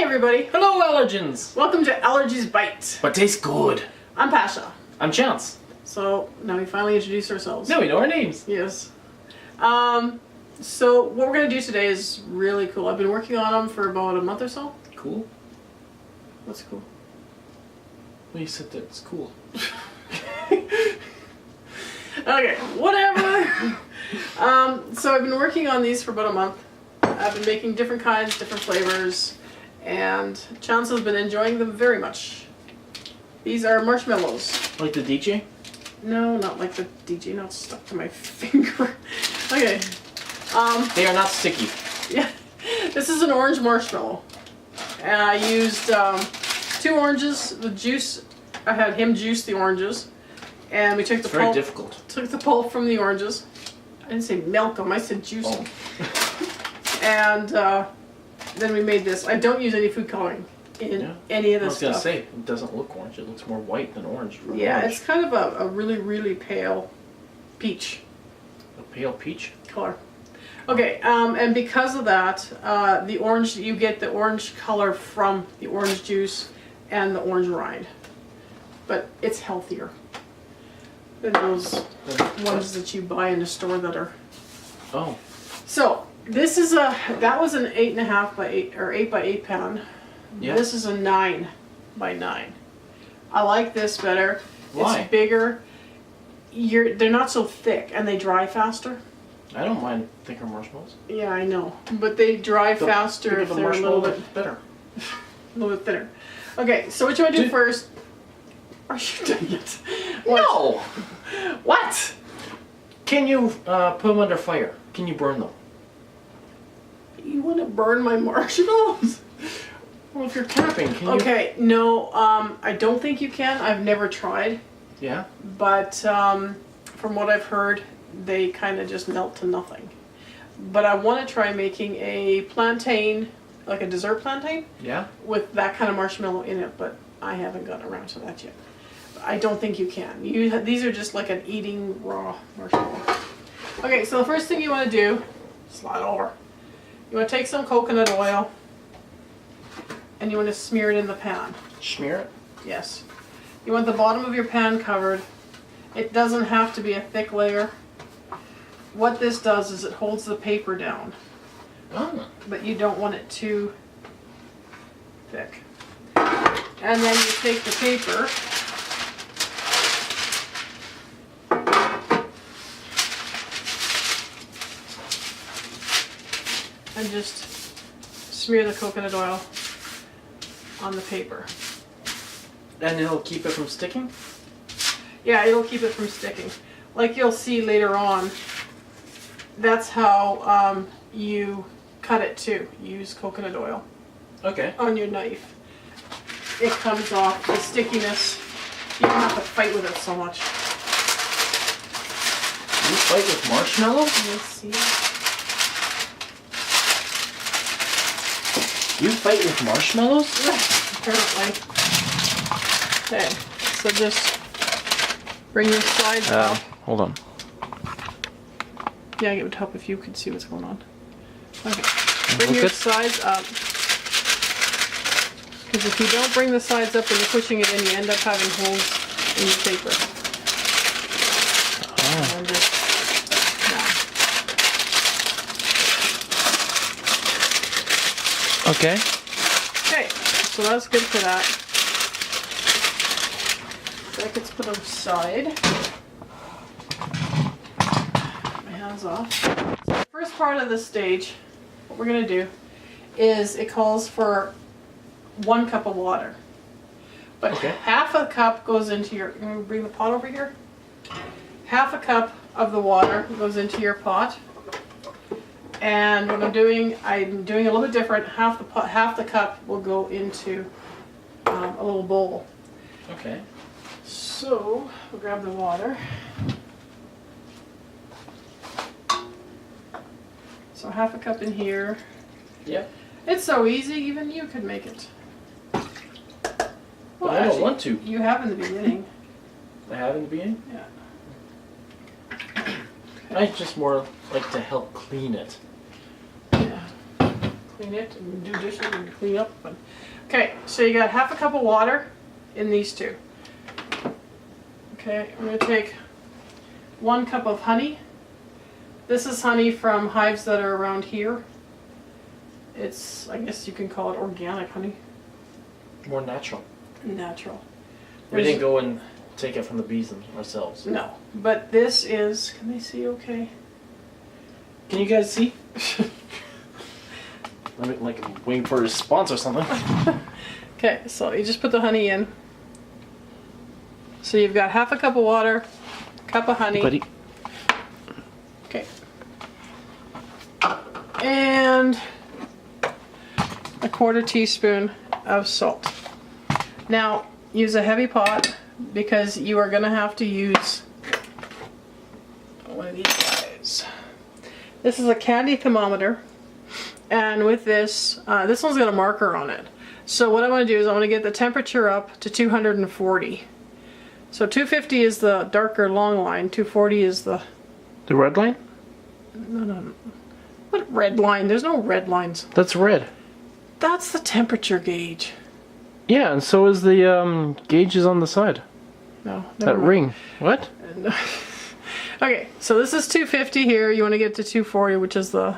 Hi everybody! Hello, Allergens! Welcome to Allergies Bite. But tastes good. I'm Pascha. I'm Chance. So now we finally introduce ourselves. Now we know our names. Yes. So what we're going to do today is really cool. I've been working on them for about a month or so. Cool. What's cool? Well, you said that it's cool. Okay, whatever. So I've been working on these for about a month. I've been making different kinds, different flavors, and Chance has been enjoying them very much. These are marshmallows. Like the DJ? No, not like the DJ, not stuck to my finger. Okay. They are not sticky. Yeah, this is an orange marshmallow. And I used 2 oranges with juice. I had him juice the oranges. And we took the very pulp. difficult. Took the pulp from the oranges. I didn't say milk them, I said juice them. And then we made this. I don't use any food coloring in any of this stuff. I was going to say, it doesn't look orange. It looks more white than orange. Yeah, it's kind of a really, really pale peach. A pale peach? Color. Okay, and because of that, the orange, you get the orange color from the orange juice and the orange rind. But it's healthier than those ones that you buy in the store that are. Oh. So, this is that was an 8.5 by 8, or 8 by 8 pan. Yeah. This is a 9 by 9. I like this better. Why? It's bigger. They're not so thick and they dry faster. I don't mind thicker marshmallows. Yeah, I know, but they dry faster if they're a little bit better. A little bit thinner. Okay, so what you want to do first? Are you done yet? No. What? Can you put them under fire? Can you burn them? You want to burn my marshmallows? Well, if you're camping, can you? Okay, no, I don't think you can. I've never tried. Yeah. But from what I've heard, they kind of just melt to nothing. But I want to try making a plantain, like a dessert plantain. Yeah. With that kind of marshmallow in it, but I haven't gotten around to that yet. I don't think you can. These are just like an eating raw marshmallow. Okay, so the first thing you want to do, slide over. You want to take some coconut oil and you want to smear it in the pan. Smear it? Yes. You want the bottom of your pan covered. It doesn't have to be a thick layer. What this does is it holds the paper down. Oh. But you don't want it too thick. And then you take the paper and just smear the coconut oil on the paper. And it'll keep it from sticking? Yeah, it'll keep it from sticking. Like you'll see later on, that's how you cut it too. Use coconut oil. Okay. On your knife. It comes off, the stickiness. You don't have to fight with it so much. You fight with marshmallows? Let's see. You fight with marshmallows? Apparently. Okay, so just bring your sides up. Hold on. Yeah, it would help if you could see what's going on. Okay, bring your sides up. Because if you don't bring the sides up when you're pushing it in, you end up having holes in your paper. Oh. And just, Okay. okay, so that's good for that. That gets put aside. My hands off. So the first part of this stage, what we're going to do is it calls for 1 cup of water. But half a cup goes into your, can we bring the pot over here? Half a cup of the water goes into your pot. And what I'm doing a little bit different. Half the cup will go into a little bowl. Okay. So we'll grab the water. So half a cup in here. Yep. It's so easy, even you could make it. Well, I don't want to. You have in the beginning. I have in the beginning? Yeah. I just more like to help clean it. Yeah. clean it and do dishes and clean up. But okay, so you got half a cup of water in these two. Okay, I'm going to take 1 cup of honey. This is honey from hives that are around here. It's, I guess you can call it organic honey. More natural. Natural. We didn't go and take it from the bees ourselves. No, but this is, can they see okay? Can you guys see? Let me like waiting for a response or something. Okay, so you just put the honey in. So you've got half a cup of water, cup of honey. Buddy. Okay. And a 1/4 teaspoon of salt. Now, use a heavy pot because you are going to have to use one of these guys. This is a candy thermometer, and with this, this one's got a marker on it. So what I want to do is I want to get the temperature up to 240. So 250 is the darker long line, 240 is the red line? No. What red line? There's no red lines. That's red. That's the temperature gauge. Yeah, and so is the gauges on the side. No. That ring. What? Okay, so this is 250 here. You want to get to 240, which is the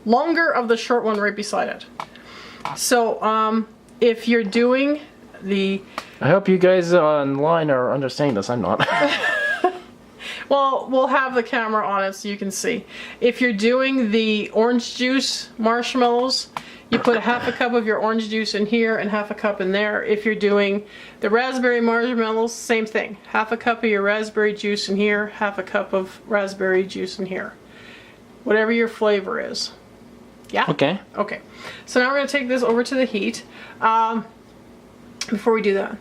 longer of the short one right beside it. So if you're doing the... I hope you guys online are understanding this. I'm not. Well, we'll have the camera on it so you can see. If you're doing the orange juice marshmallows, you put half a cup of your orange juice in here and half a cup in there. If you're doing the raspberry marshmallows, same thing. Half a cup of your raspberry juice in here, half a cup of raspberry juice in here. Whatever your flavor is. Yeah? Okay. Okay. So now we're going to take this over to the heat. Before we do that,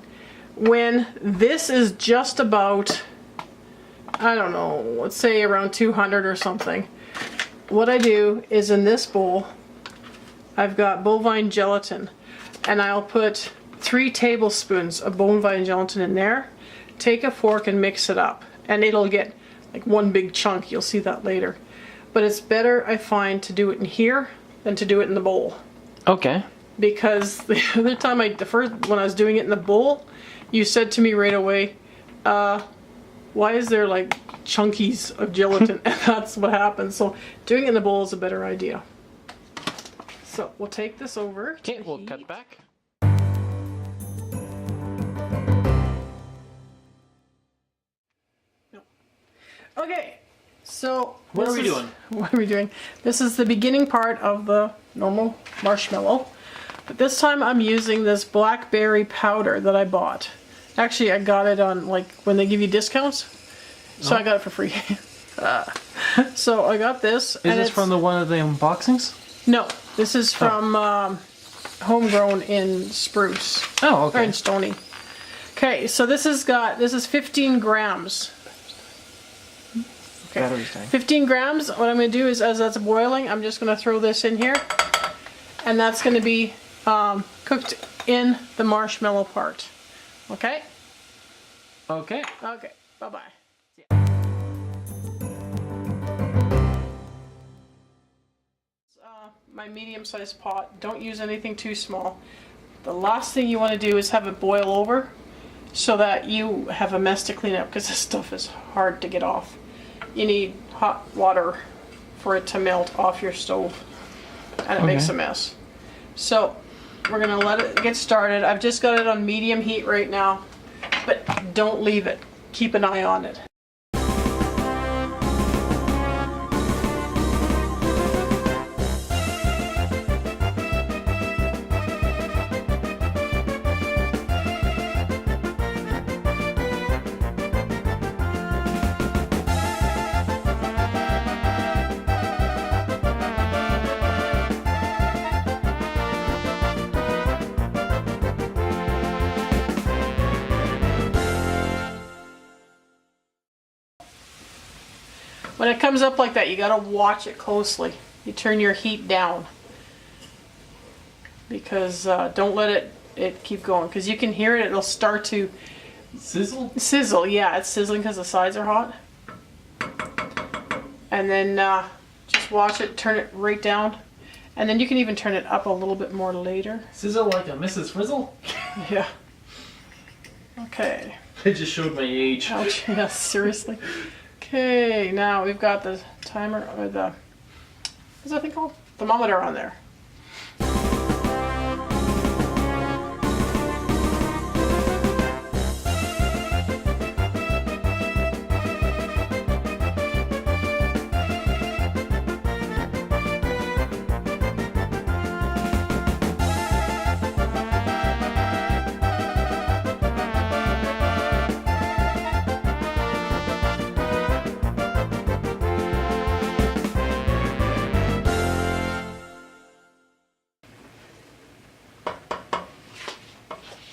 when this is just about, I don't know, let's say around 200 or something, what I do is in this bowl, I've got bovine gelatin, and I'll put 3 tablespoons of bovine gelatin in there. Take a fork and mix it up, and it'll get like one big chunk. You'll see that later. But it's better, I find, to do it in here than to do it in the bowl. Okay. Because the other time, when I was doing it in the bowl, you said to me right away, why is there like chunkies of gelatin? And that's what happened. So doing it in the bowl is a better idea. So we'll take this over. Okay, we'll cut back. No. Okay, so what are we doing? What are we doing? This is the beginning part of the normal marshmallow. But this time I'm using this blackberry powder that I bought. Actually, I got it on, like, when they give you discounts. So I got it for free. So I got this. Is this from one of the unboxings? No, this is from Homegrown in Spruce. Oh, okay. Or in Stony. Okay, so this is 15 grams. Okay, Battery's dying. 15 grams. What I'm going to do is, as that's boiling, I'm just going to throw this in here. And that's going to be cooked in the marshmallow part. Okay? Okay. Okay, bye-bye. My medium-sized pot. Don't use anything too small. The last thing you want to do is have it boil over so that you have a mess to clean up, because this stuff is hard to get off. You need hot water for it to melt off your stove, and it makes a mess. So we're going to let it get started. I've just got it on medium heat right now, but don't leave it. Keep an eye on it. When it comes up like that, you gotta watch it closely. You turn your heat down, because don't let it keep going, because you can hear it. It'll start to sizzle. Sizzle, yeah, it's sizzling because the sides are hot. And then just watch it, turn it right down, And then you can even turn it up a little bit more later. Sizzle like a Mrs. Frizzle? Yeah. Okay. I just showed my age. Ouch. Yes, seriously. Okay, now we've got the timer, or the, what's that thing called? Thermometer on there.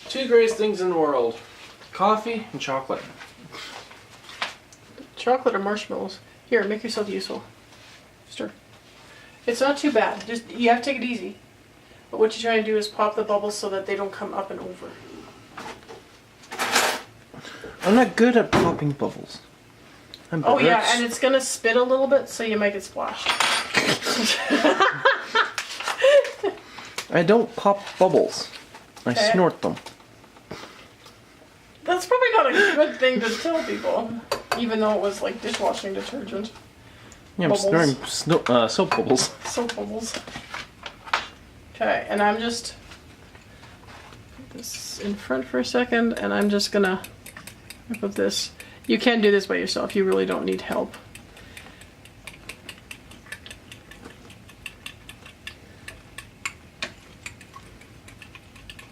Two greatest things in the world. Coffee and chocolate. Chocolate or marshmallows? Here, make yourself useful. Stir. It's not too bad. Just you have to take it easy. But what you're trying to do is pop the bubbles so that they don't come up and over. I'm not good at popping bubbles. Oh yeah, and it's gonna spit a little bit, so you might get splashed. I don't pop bubbles. I snort them. That's probably not a good thing to tell people, even though it was like dishwashing detergent. Yeah, I'm snorting soap bubbles. Soap bubbles. Okay, and I'm just put this in front for a second, and I'm just gonna put this. You can do this by yourself. You really don't need help.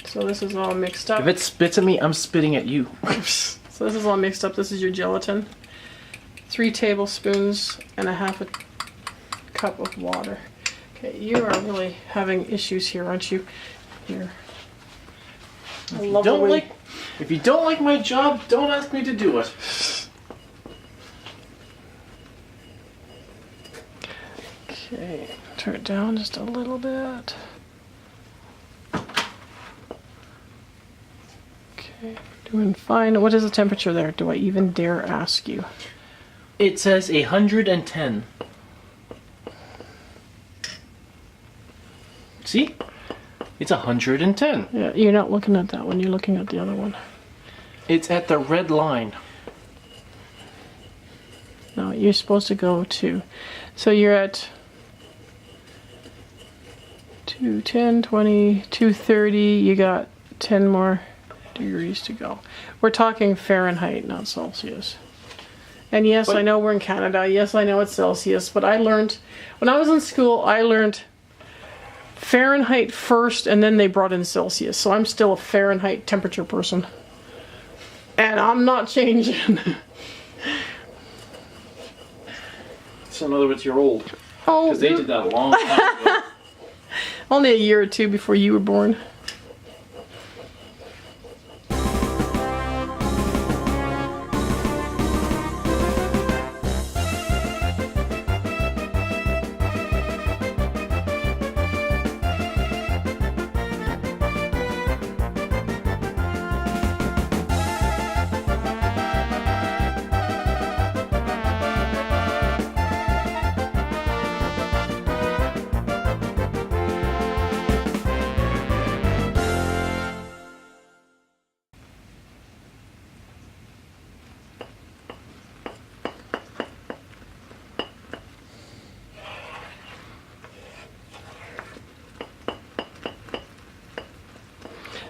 So this is all mixed up. If it spits at me, I'm spitting at you. So this is all mixed up. This is your gelatin. 3 tablespoons and a half a cup of water. Okay, you are really having issues here, aren't you? Here. If you don't like my job, don't ask me to do it. Okay, turn it down just a little bit. Okay, doing fine. What is the temperature there? Do I even dare ask you? It says 110. See? It's 110. Yeah, you're not looking at that one. You're looking at the other one. It's at the red line. No, you're supposed to go to. So you're at 210, 20, 230. You got 10 more degrees to go. We're talking Fahrenheit, not Celsius. And yes, I know we're in Canada. Yes, I know it's Celsius. But I learned, when I was in school, I learned Fahrenheit first, and then they brought in Celsius. So I'm still a Fahrenheit temperature person. And I'm not changing. So in other words, you're old. Oh, because they did that a long time ago. Only a year or two before you were born.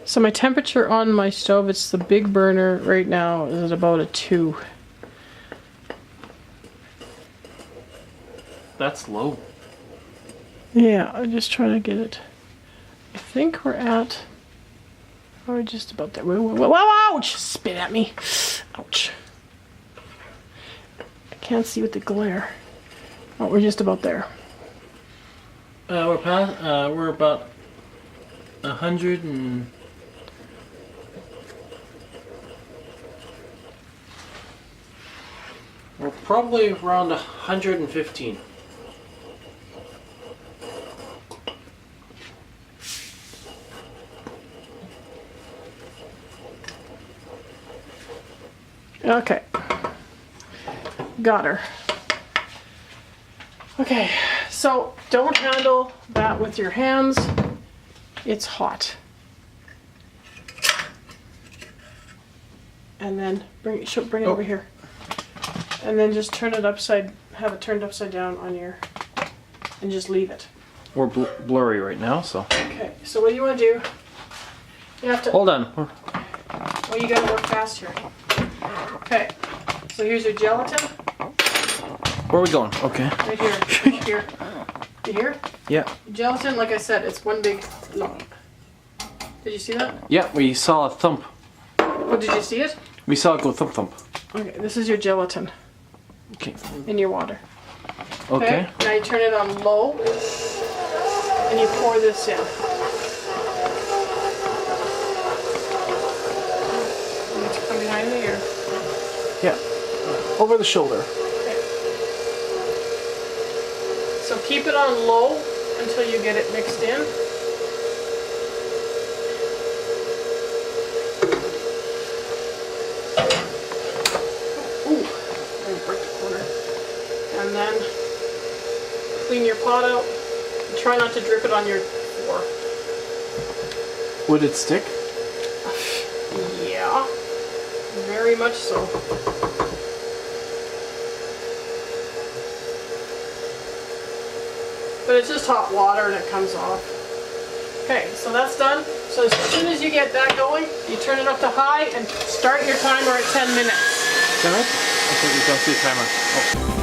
So my temperature on my stove, it's the big burner right now, is at about a 2. That's low. Yeah, I'm just trying to get it. I think we're at, we're just about there. Whoa, ouch! Spit at me. Ouch. I can't see with the glare. Oh, we're just about there. We're about 100 and... We're probably around 115. Okay. Got her. Okay, So don't handle that with your hands. It's hot. And then bring it over here. And then just turn it have it turned upside down on your, and just leave it. We're blurry right now, so. Okay, so what do you want to do? You have to. Hold on. Well, you gotta work fast here. Okay, so here's your gelatin. Where are we going? Okay. Right here. Right here. You hear? Yeah. Gelatin, like I said, it's one big lump. Did you see that? Yeah, we saw a thump. Oh, did you see it? We saw it go thump thump. Okay, this is your gelatin. Okay. In your water. Okay. Now you turn it on low, and you pour this in. And it's from behind the ear. Yeah. Over the shoulder. Okay. So keep it on low until you get it mixed in. And then clean your pot out. Try not to drip it on your floor. Would it stick? Yeah, very much so. But it's just hot water and it comes off. Okay, so that's done. So as soon as you get that going, you turn it up to high and start your timer at 10 minutes. 10 minutes? I thought you don't see a timer. Oh.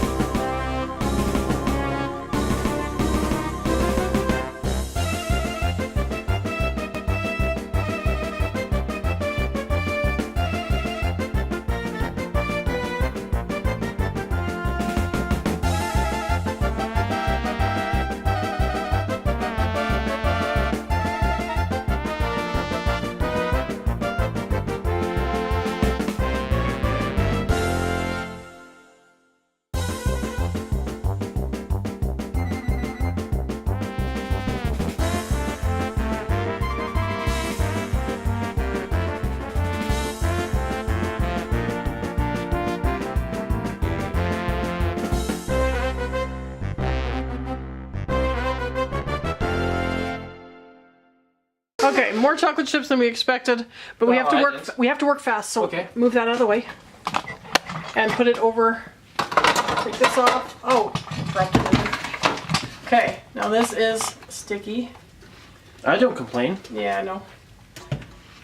Okay, more chocolate chips than we expected, but we have to work. We have to work fast. So okay. Move that out of the way, and put it over. Take this off. Oh, dropped it in there. Okay, now this is sticky. I don't complain. Yeah, I know.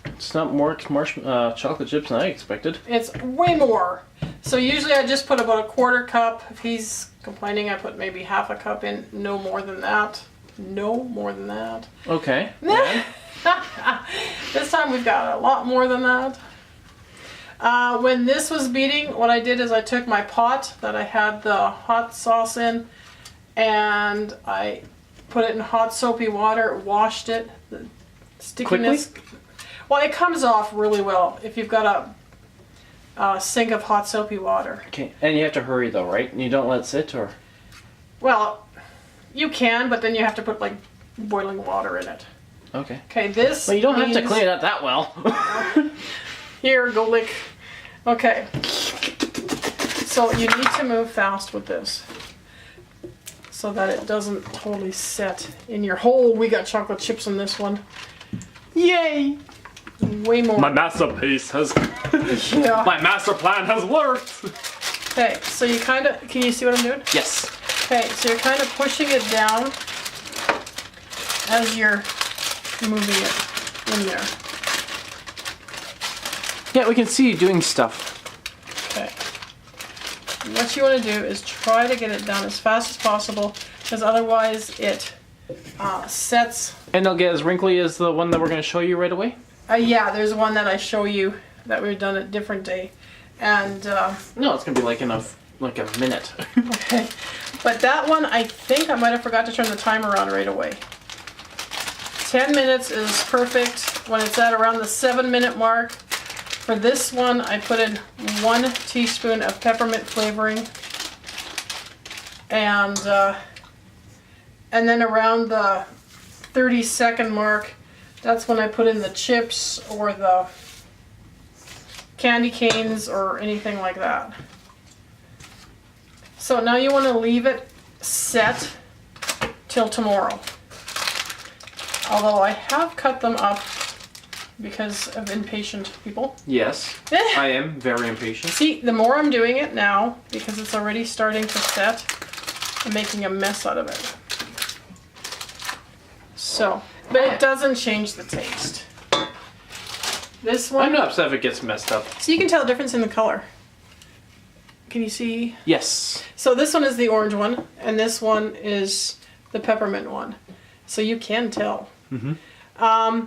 It's not more chocolate chips than I expected. It's way more. So usually I just put about a quarter cup. If he's complaining, I put maybe half a cup in. No more than that. No more than that. Okay. This time we've got a lot more than that. When this was beating, what I did is I took my pot that I had the hot sauce in, and I put it in hot soapy water, washed it. The stickiness. Quickly? Well, it comes off really well if you've got a sink of hot soapy water. Okay, and you have to hurry though, right? And you don't let it sit, or? Well, you can, but then you have to put like boiling water in it. Okay. Okay, this. Well, you don't have to clean it up that well. Here, go lick. Okay. So you need to move fast with this, so that it doesn't totally set in your hole. We got chocolate chips in this one. Yay! Way more. My masterpiece has. Yeah. My master plan has worked. Okay, so you kind of. Can you see what I'm doing? Yes. Okay, so you're kind of pushing it down as you're moving it in there. Yeah, we can see you doing stuff. Okay. And what you want to do is try to get it done as fast as possible, because otherwise it sets. And they'll get as wrinkly as the one that we're going to show you right away? Yeah, there's one that I show you that we've done a different day. And no, it's going to be like in a minute. okay. But that one, I think I might have forgot to turn the timer on right away. 10 minutes is perfect when it's at around the 7-minute mark. For this one, I put in 1 teaspoon of peppermint flavoring. And then around the 30-second mark, that's when I put in the chips or the candy canes or anything like that. So now you want to leave it set till tomorrow. Although I have cut them up because of impatient people. Yes, I am very impatient. See, the more I'm doing it now, because it's already starting to set, I'm making a mess out of it. So, but it doesn't change the taste. This one... I'm not upset if it gets messed up. So you can tell the difference in the color. Can you see? Yes. So this one is the orange one, and this one is the peppermint one. So you can tell. Mm-hmm.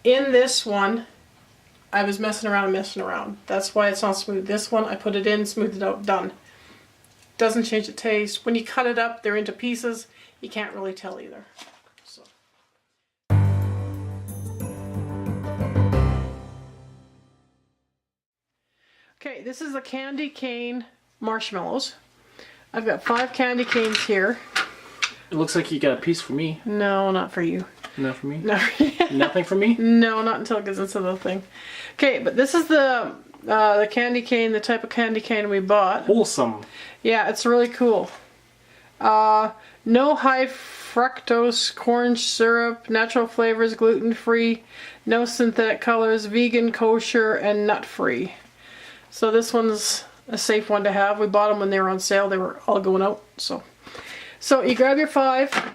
In this one, I was messing around. That's why it's not smooth. This one, I put it in, smoothed it out, done. Doesn't change the taste. When you cut it up, they're into pieces. You can't really tell either. So. Okay, this is the candy cane marshmallows. I've got 5 candy canes here. It looks like you got a piece for me. No, not for you. Not for me? No. Nothing for me? No, not until it gets into the thing. Okay, but this is the candy cane, the type of candy cane we bought. Wholesome. Yeah, it's really cool. No high fructose corn syrup, natural flavors, gluten-free, no synthetic colors, vegan, kosher, and nut-free. So this one's a safe one to have. We bought them when they were on sale. They were all going out. So you grab your 5.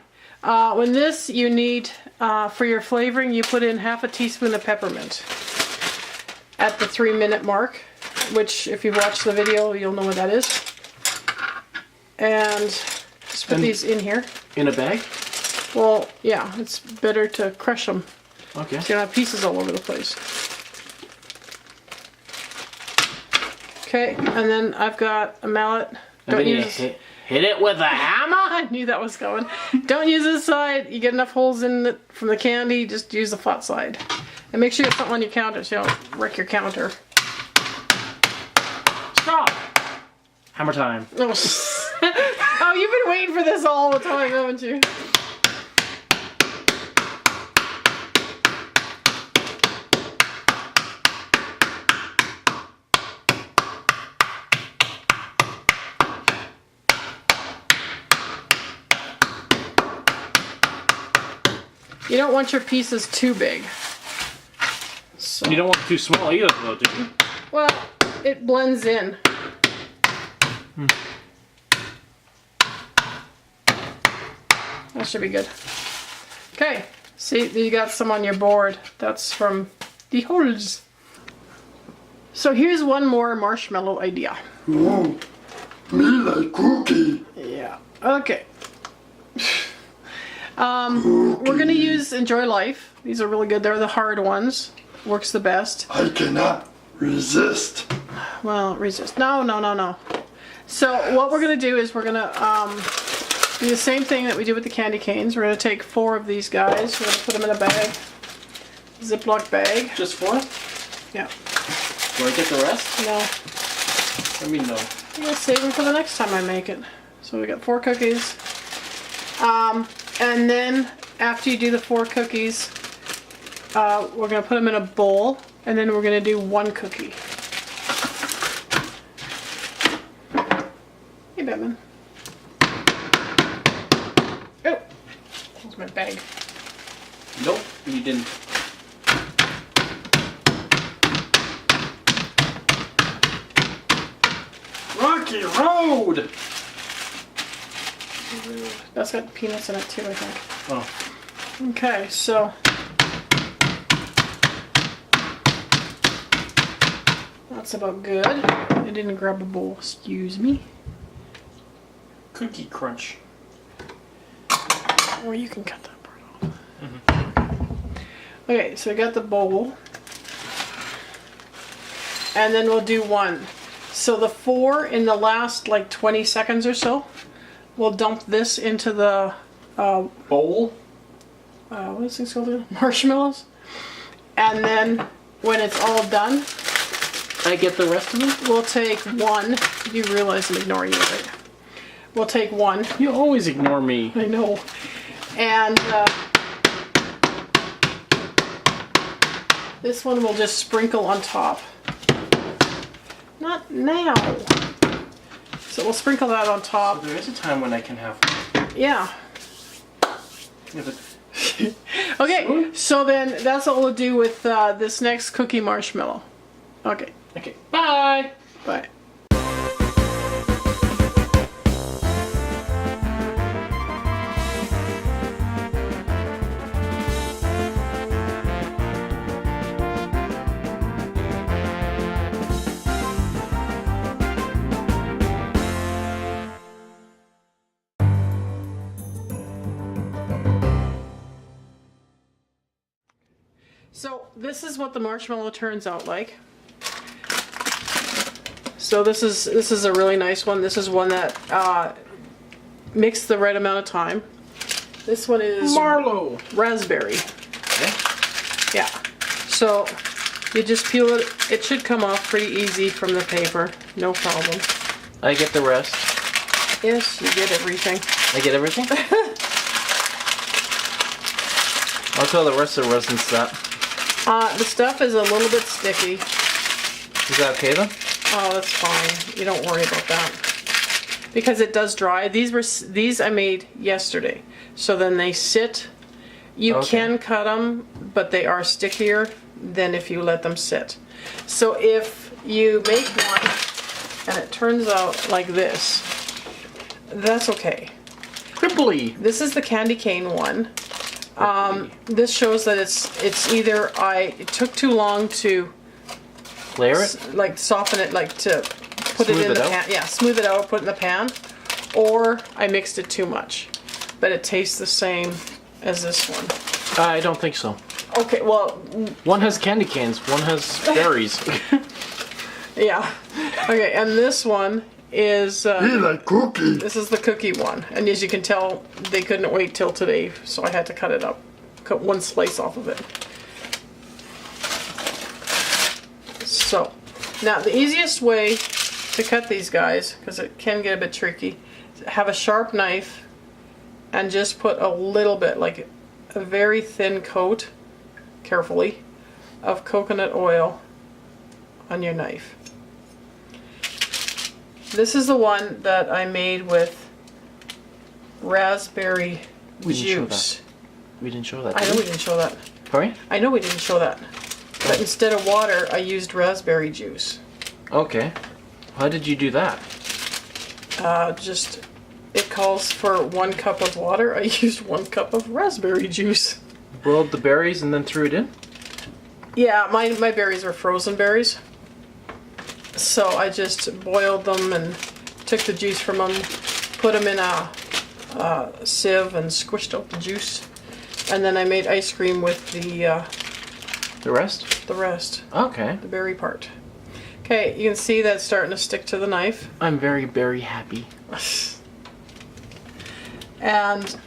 When this you need, for your flavoring, you put in half a teaspoon of peppermint at the 3-minute mark, which if you've watched the video, you'll know what that is. And just put these in here. In a bag? Well, yeah, it's better to crush them. Okay. So you don't have pieces all over the place. Okay, and then I've got a mallet. Don't use... Hit it with a hammer? I knew that was going. Don't use this side. You get enough holes in it from the candy, just use the flat side. And make sure you have something on your counter so you don't wreck your counter. Stop! Hammer time. Oh, oh, you've been waiting for this all the time, haven't you? You don't want your pieces too big. So. You don't want it too small either, though, do you? Well, it blends in. That should be good. Okay, see, you got some on your board. That's from the holes. So here's one more marshmallow idea. Ooh, me like cookie. Yeah, okay. We're gonna use Enjoy Life. These are really good. They're the hard ones. Works the best. I cannot resist. Well, resist. No. So what we're gonna do is we're gonna do the same thing that we did with the candy canes. We're gonna take 4 of these guys. We're gonna put them in a bag, Ziploc bag. Just 4? Yeah. Do I get the rest? No. I mean, no. I'm gonna save them for the next time I make it. So we got 4 cookies. And then after you do the 4 cookies, we're gonna put them in a bowl, and then we're gonna do 1 cookie. Hey, Batman. Oh, that's my bag. Nope, you didn't. Rocky Road! That's got peanuts in it too, I think. Oh. Okay, so that's about good. I didn't grab a bowl, excuse me. Cookie crunch. Or you can cut that part off. Mm-hmm. Okay, so I got the bowl. And then we'll do 1. So the 4 in the last like 20 seconds or so, we'll dump this into the bowl. What is this called? Marshmallows. And then when it's all done, I get the rest of it? We'll take 1. You realize I'm ignoring you, right? We'll take 1. You always ignore me. I know. And this one we'll just sprinkle on top. Not now. So we'll sprinkle that on top. So there is a time when I can have one. Yeah. Okay, so then that's what we'll do with this next cookie marshmallow. Okay. Okay. Bye. Bye. So this is what the marshmallow turns out like. So this is a really nice one. This is one that mixed the right amount of time. This one is Marlowe. Raspberry. Yeah. Yeah. So you just peel it. It should come off pretty easy from the paper. No problem. I get the rest. Yes, you get everything. I get everything? I'll tell the rest of the residents that. The stuff is a little bit sticky. Is that okay though? Oh, that's fine. You don't worry about that. Because it does dry. These I made yesterday. So then they sit. You can cut them, but they are stickier than if you let them sit. So if you make one and it turns out like this, that's okay. Cripply. This is the candy cane one. This shows that it's either it took too long to Layer it? like soften it, like to put it in the pan. Yeah, smooth it out, put it in the pan, or I mixed it too much. But it tastes the same as this one. I don't think so. Okay, well, one has candy canes, one has berries. yeah. Okay, and this one is Me like cookie. this is the cookie one, and as you can tell, they couldn't wait till today, so I had to cut it up, cut one slice off of it. So, now the easiest way to cut these guys, because it can get a bit tricky, is have a sharp knife and just put a little bit, like a very thin coat, carefully, of coconut oil on your knife. This is the one that I made with raspberry juice. We didn't show that. I know we didn't show that. Sorry? I know we didn't show that. But instead of water, I used raspberry juice. Okay. How did you do that? It calls for 1 cup of water. I used 1 cup of raspberry juice. Boiled the berries and then threw it in? Yeah, my berries are frozen berries. So I just boiled them and took the juice from them, put them in a sieve and squished out the juice. And then I made ice cream with the rest? The rest. Okay. The berry part. Okay, you can see that's starting to stick to the knife. I'm very, very happy. And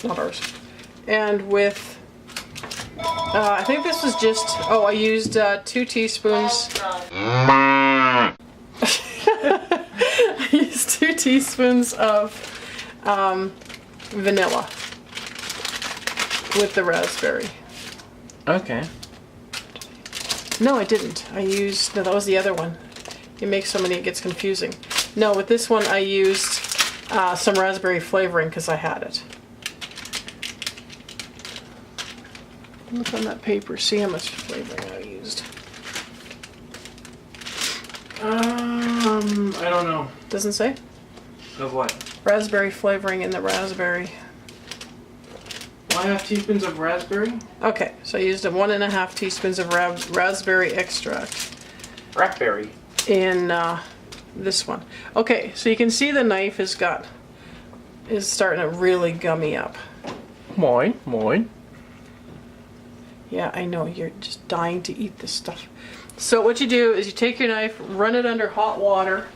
not ours. And with I think this was just, I used 2 teaspoons. I used 2 teaspoons of vanilla with the raspberry. Okay. No, I didn't. No, that was the other one. You make so many it gets confusing. No, with this one I used some raspberry flavoring because I had it. Look on that paper, see how much flavoring I used. I don't know. Doesn't say? Of what? Raspberry flavoring in the raspberry. 1/2 teaspoons of raspberry? Okay, so I used 1.5 teaspoons of raspberry extract. Raspberry. In this one. Okay, so you can see the knife is starting to really gummy up. Mine. Yeah, I know, you're just dying to eat this stuff. So what you do is you take your knife, run it under hot water.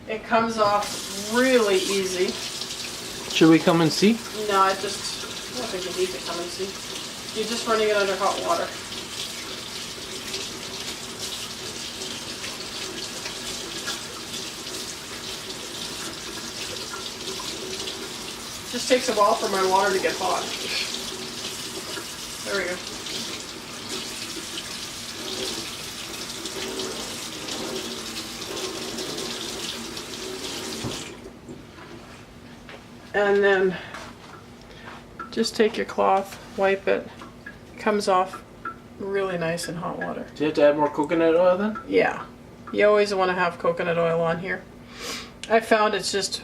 It comes off really easy. Should we come and see? No, I don't think you need to come and see. You're just running it under hot water. Just takes a while for my water to get hot. There we go. And then just take your cloth, wipe it. Comes off really nice in hot water. Do you have to add more coconut oil then? Yeah. You always want to have coconut oil on here. I found it's just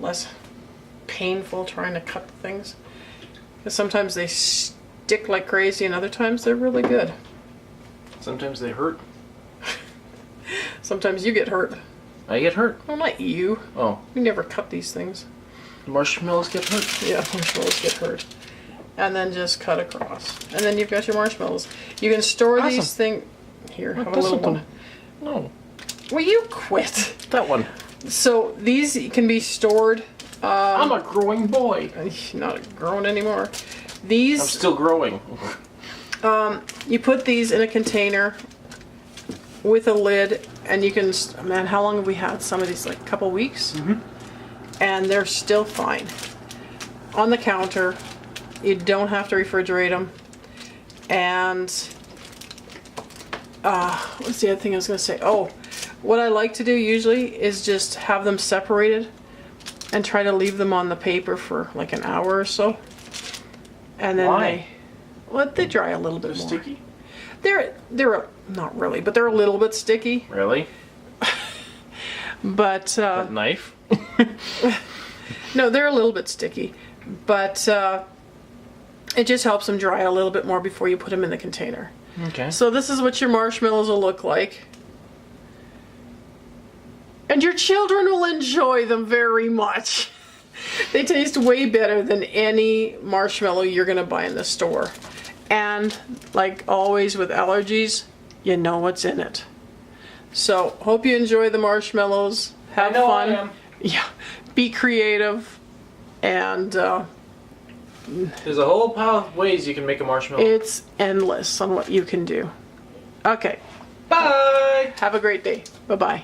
less painful trying to cut things. Because sometimes they stick like crazy and other times they're really good. Sometimes they hurt. Sometimes you get hurt. I get hurt. Oh, not you. Oh. You never cut these things. Marshmallows get hurt. Yeah, marshmallows get hurt. And then just cut across. And then you've got your marshmallows. You can store these things. Here, have a little one. No. Will you quit? That one. So these can be stored. I'm a growing boy. Not grown anymore. These. I'm still growing. You put these in a container with a lid, and you can. Man, how long have we had some of these? Like a couple weeks. Mm-hmm. And they're still fine. On the counter. You don't have to refrigerate them. And what's the other thing I was going to say? Oh, what I like to do usually is just have them separated and try to leave them on the paper for like an hour or so. And then they dry a little bit more. Sticky? They're not really, but they're a little bit sticky. Really? But that knife? No, they're a little bit sticky, but it just helps them dry a little bit more before you put them in the container. Okay. So this is what your marshmallows will look like. And your children will enjoy them very much. They taste way better than any marshmallow you're going to buy in the store. And like always with allergies, you know what's in it. So hope you enjoy the marshmallows. Have fun. I am. Yeah. Be creative. And there's a whole pile of ways you can make a marshmallow. it's endless on what you can do. Okay. Bye! Have a great day. Bye-bye.